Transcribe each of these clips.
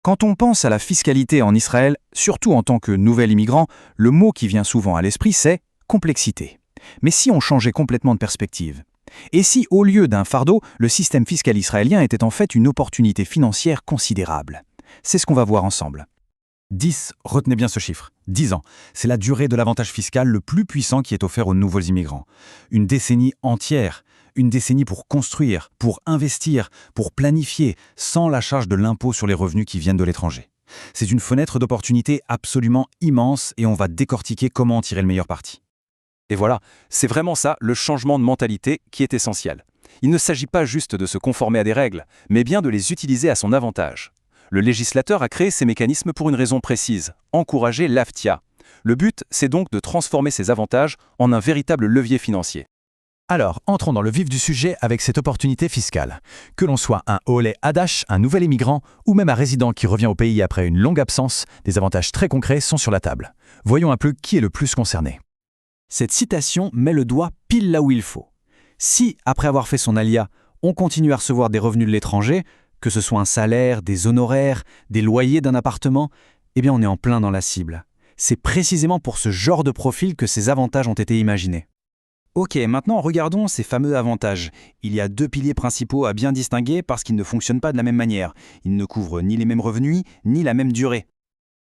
Quand on pense à la fiscalité en Israël, surtout en tant que nouvel immigrant, le mot qui vient souvent à l'esprit, c'est complexité. Mais si on changeait complètement de perspective? Et si, au lieu d'un fardeau, le système fiscal israélien était en fait une opportunité financière considérable? C'est ce qu'on va voir ensemble. 10, retenez bien ce chiffre, 10 ans, c'est la durée de l'avantage fiscal le plus puissant qui est offert aux nouveaux immigrants. Une décennie entière, une décennie pour construire, pour investir, pour planifier, sans la charge de l'impôt sur les revenus qui viennent de l'étranger. C'est une fenêtre d'opportunité absolument immense et on va décortiquer comment en tirer le meilleur parti. Et voilà, c'est vraiment ça, le changement de mentalité qui est essentiel. Il ne s'agit pas juste de se conformer à des règles, mais bien de les utiliser à son avantage. Le législateur a créé ces mécanismes pour une raison précise, encourager l'AFTIA. Le but, c'est donc de transformer ces avantages en un véritable levier financier. Alors, entrons dans le vif du sujet avec cette opportunité fiscale. Que l'on soit un Olé Hadash, un nouvel immigrant, ou même un résident qui revient au pays après une longue absence, des avantages très concrets sont sur la table. Voyons un peu qui est le plus concerné. Cette citation met le doigt pile là où il faut. Si, après avoir fait son alia, on continue à recevoir des revenus de l'étranger, que ce soit un salaire, des honoraires, des loyers d'un appartement, eh bien on est en plein dans la cible. C'est précisément pour ce genre de profil que ces avantages ont été imaginés. Ok, maintenant regardons ces fameux avantages. Il y a deux piliers principaux à bien distinguer parce qu'ils ne fonctionnent pas de la même manière. Ils ne couvrent ni les mêmes revenus, ni la même durée.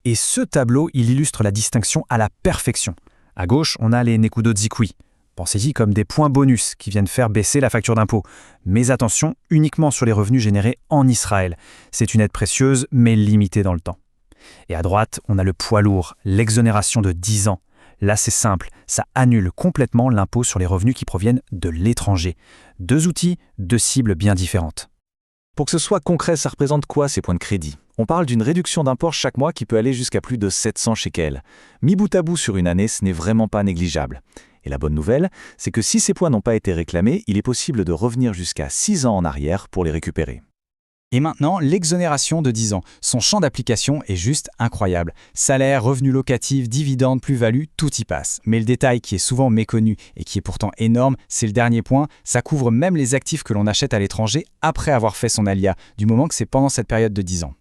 Et ce tableau, il illustre la distinction à la perfection. À gauche, on a les Nekudo Zikui. Pensez-y comme des points bonus qui viennent faire baisser la facture d'impôt. Mais attention, uniquement sur les revenus générés en Israël. C'est une aide précieuse, mais limitée dans le temps. Et à droite, on a le poids lourd, l'exonération de 10 ans. Là, c'est simple, ça annule complètement l'impôt sur les revenus qui proviennent de l'étranger. Deux outils, deux cibles bien différentes. Pour que ce soit concret, ça représente quoi ces points de crédit? On parle d'une réduction d'impôt chaque mois qui peut aller jusqu'à plus de 700 shekels. Mis bout à bout sur une année, ce n'est vraiment pas négligeable. Et la bonne nouvelle, c'est que si ces points n'ont pas été réclamés, il est possible de revenir jusqu'à 6 ans en arrière pour les récupérer. Et maintenant, l'exonération de 10 ans. Son champ d'application est juste incroyable. Salaire, revenus locatifs, dividendes, plus-value, tout y passe. Mais le détail qui est souvent méconnu et qui est pourtant énorme, c'est le dernier point, ça couvre même les actifs que l'on achète à l'étranger après avoir fait son alia, du moment que c'est pendant cette période de 10 ans.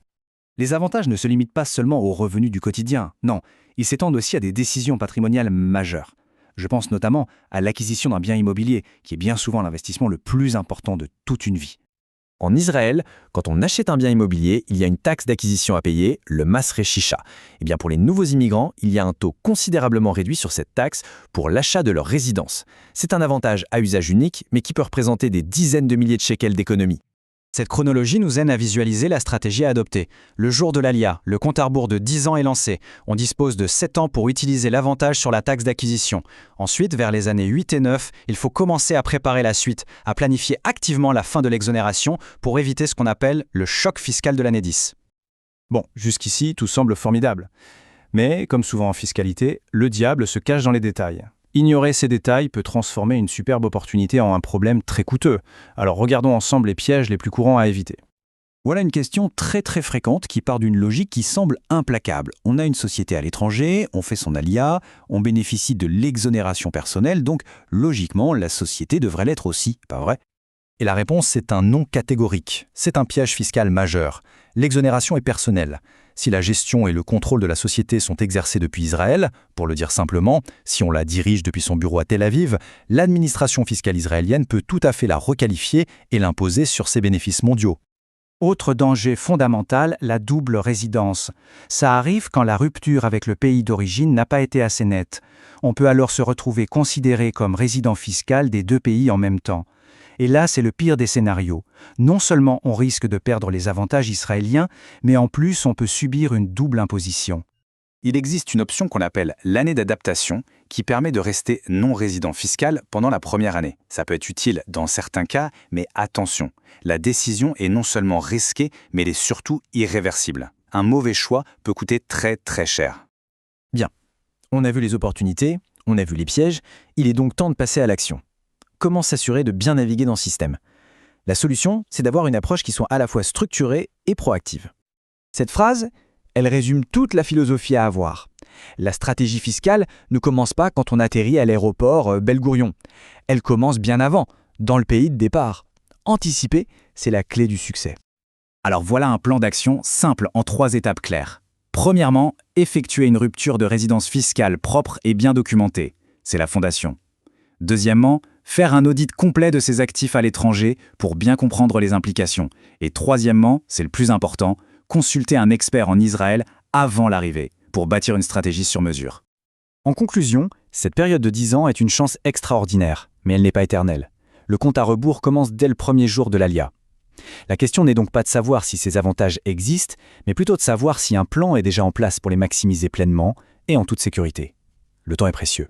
Les avantages ne se limitent pas seulement aux revenus du quotidien, non, ils s'étendent aussi à des décisions patrimoniales majeures. Je pense notamment à l'acquisition d'un bien immobilier, qui est bien souvent l'investissement le plus important de toute une vie. En Israël, quand on achète un bien immobilier, il y a une taxe d'acquisition à payer, le Mas Reshisha. Et bien pour les nouveaux immigrants, il y a un taux considérablement réduit sur cette taxe pour l'achat de leur résidence. C'est un avantage à usage unique, mais qui peut représenter des dizaines de milliers de shekels d'économie. Cette chronologie nous aide à visualiser la stratégie à adopter. Le jour de l'alia, le compte à rebours de 10 ans est lancé. On dispose de 7 ans pour utiliser l'avantage sur la taxe d'acquisition. Ensuite, vers les années 8 et 9, il faut commencer à préparer la suite, à planifier activement la fin de l'exonération pour éviter ce qu'on appelle le choc fiscal de l'année 10. Bon, jusqu'ici, tout semble formidable. Mais, comme souvent en fiscalité, le diable se cache dans les détails. Ignorer ces détails peut transformer une superbe opportunité en un problème très coûteux. Alors regardons ensemble les pièges les plus courants à éviter. Voilà une question très fréquente qui part d'une logique qui semble implacable. On a une société à l'étranger, on fait son alia, on bénéficie de l'exonération personnelle, donc logiquement la société devrait l'être aussi, pas vrai? Et la réponse, c'est un non catégorique. C'est un piège fiscal majeur. L'exonération est personnelle. Si la gestion et le contrôle de la société sont exercés depuis Israël, pour le dire simplement, si on la dirige depuis son bureau à Tel Aviv, l'administration fiscale israélienne peut tout à fait la requalifier et l'imposer sur ses bénéfices mondiaux. Autre danger fondamental, la double résidence. Ça arrive quand la rupture avec le pays d'origine n'a pas été assez nette. On peut alors se retrouver considéré comme résident fiscal des deux pays en même temps. Et là, c'est le pire des scénarios. Non seulement on risque de perdre les avantages israéliens, mais en plus on peut subir une double imposition. Il existe une option qu'on appelle l'année d'adaptation, qui permet de rester non-résident fiscal pendant la première année. Ça peut être utile dans certains cas, mais attention, la décision est non seulement risquée, mais elle est surtout irréversible. Un mauvais choix peut coûter très cher. Bien, on a vu les opportunités, on a vu les pièges, il est donc temps de passer à l'action. Comment s'assurer de bien naviguer dans ce système? La solution, c'est d'avoir une approche qui soit à la fois structurée et proactive. Cette phrase, elle résume toute la philosophie à avoir. La stratégie fiscale ne commence pas quand on atterrit à l'aéroport Ben Gourion. Elle commence bien avant, dans le pays de départ. Anticiper, c'est la clé du succès. Alors voilà un plan d'action simple en 3 étapes claires. Premièrement, effectuer une rupture de résidence fiscale propre et bien documentée. C'est la fondation. Deuxièmement, faire un audit complet de ses actifs à l'étranger pour bien comprendre les implications. Et troisièmement, c'est le plus important, consulter un expert en Israël avant l'arrivée pour bâtir une stratégie sur mesure. En conclusion, cette période de 10 ans est une chance extraordinaire, mais elle n'est pas éternelle. Le compte à rebours commence dès le premier jour de l'ALIA. La question n'est donc pas de savoir si ces avantages existent, mais plutôt de savoir si un plan est déjà en place pour les maximiser pleinement et en toute sécurité. Le temps est précieux.